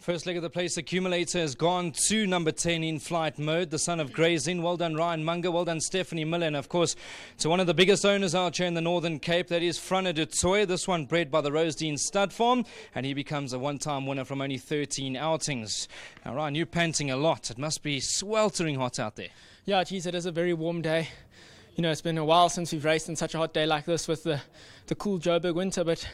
First leg of the place accumulator has gone to number 10 in flight mode, the son of Grazing. Well done, Ryan Munger. Well done, Stephanie Miller. And, of course, to one of the biggest owners out here in the Northern Cape, that is Frana du Toit. This one bred by the Rosedene Stud Farm, and he becomes a one-time winner from only 13 outings. Now, Ryan, you're panting a lot. It must be sweltering hot out there. Yeah, geez, it is a very warm day. You know, it's been a while since we've raced in such a hot day like this with the cool Joburg winter, but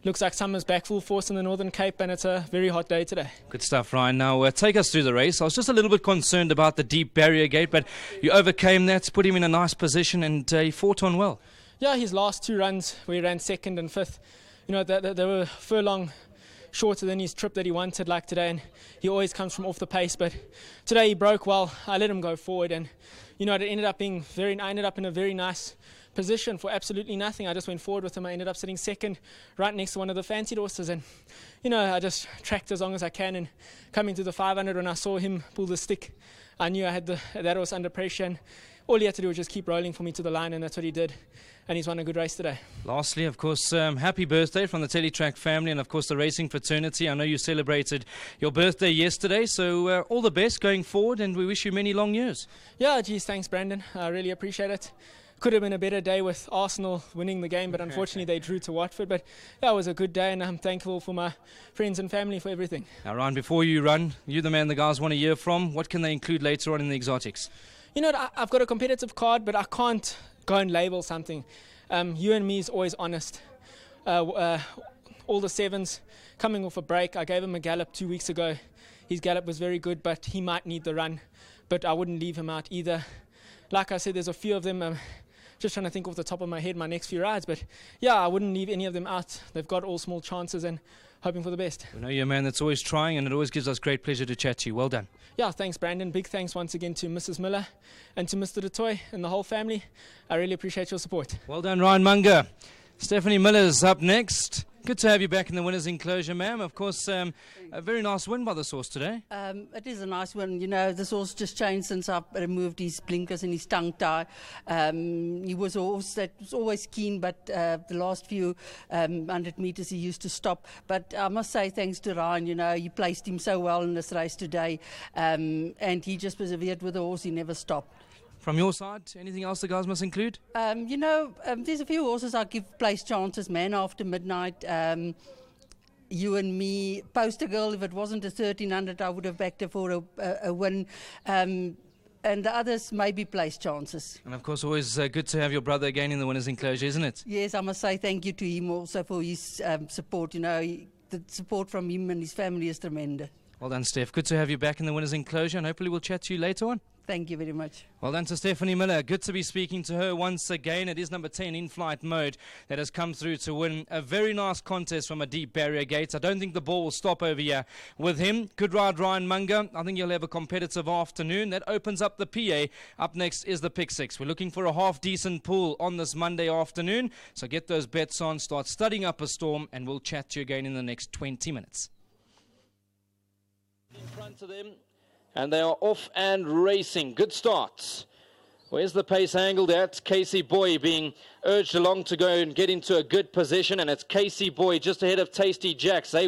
looks like summer's back full force in the Northern Cape, and it's a very hot day today. Good stuff, Ryan. Now, take us through the race. I was just a little bit concerned about the deep barrier gate, but you overcame that, put him in a nice position, and he fought on well. Yeah, his last two runs where he ran second and fifth, you know, they were furlong shorter than his trip that he wanted like today, and he always comes from off the pace, but today he broke well. I let him go forward, and you know, I ended up in a very nice position for absolutely nothing. I just went forward with him. I ended up sitting second right next to one of the fancied horses, and you know, I just tracked as long as I can, and coming to the 500 when I saw him pull the stick, I knew I had that horse under pressure, and all he had to do was just keep rolling for me to the line, and that's what he did, and he's won a good race today. Lastly, of course, happy birthday from the Teletrack family and, of course, the racing fraternity. I know you celebrated your birthday yesterday, so all the best going forward, and we wish you many long years. Yeah, geez, thanks, Brandon. I really appreciate it. Could have been a better day with Arsenal winning the game, but unfortunately they drew to Watford. But yeah, it was a good day, and I'm thankful for my friends and family for everything. Now, Ryan, before you run, you're the man the guys want to hear from. What can they include later on in the exotics? You know, I've got a competitive card, but I can't go and label something. You and me is always honest. All the sevens coming off a break. I gave him a gallop 2 weeks ago. His gallop was very good, but he might need the run. But I wouldn't leave him out either. Like I said, there's a few of them. Just trying to think off the top of my head my next few rides. But yeah, I wouldn't leave any of them out. They've got all small chances, and hoping for the best. We know you're a man that's always trying, and it always gives us great pleasure to chat to you. Well done. Yeah, thanks, Brandon. Big thanks once again to Mrs. Miller and to Mr. du Toit and the whole family. I really appreciate your support. Well done, Ryan Munger. Stephanie Miller's up next. Good to have you back in the winner's enclosure, ma'am. Of course, a very nice win by this horse today. It is a nice win. You know, this horse just changed since I removed his blinkers and his tongue tie. He was a horse that was always keen, but the last few 100 metres he used to stop. But I must say thanks to Ryan, you know, he placed him so well in this race today, and he just persevered with the horse. He never stopped. From your side, anything else the guys must include? You know, there's a few horses I give place chances. Man After Midnight, You and Me, Poster Girl. If it wasn't a 1300, I would have backed her for a win. And the others maybe place chances. And of course, always good to have your brother again in the winner's enclosure, isn't it? Yes, I must say thank you to him also for his support. You know, the support from him and his family is tremendous. Well done, Steph. Good to have you back in the winner's enclosure, and hopefully we'll chat to you later on. Thank you very much. Well done to Stephanie Miller. Good to be speaking to her once again. It is number 10 in flight mode that has come through to win a very nice contest from a deep barrier gate. I don't think the ball will stop over here with him. Good ride, Ryan Munger. I think he'll have a competitive afternoon. That opens up the PA. Up next is the Pick Six. We're looking for a half-decent pool on this Monday afternoon. So get those bets on, start studying up a storm, and we'll chat to you again in the next 20 minutes. In front of them. And they are off and racing. Good starts. Where's the pace angled at? Casey Boy being urged along to go and get into a good position. And it's Casey Boy just ahead of Tasty Jacks.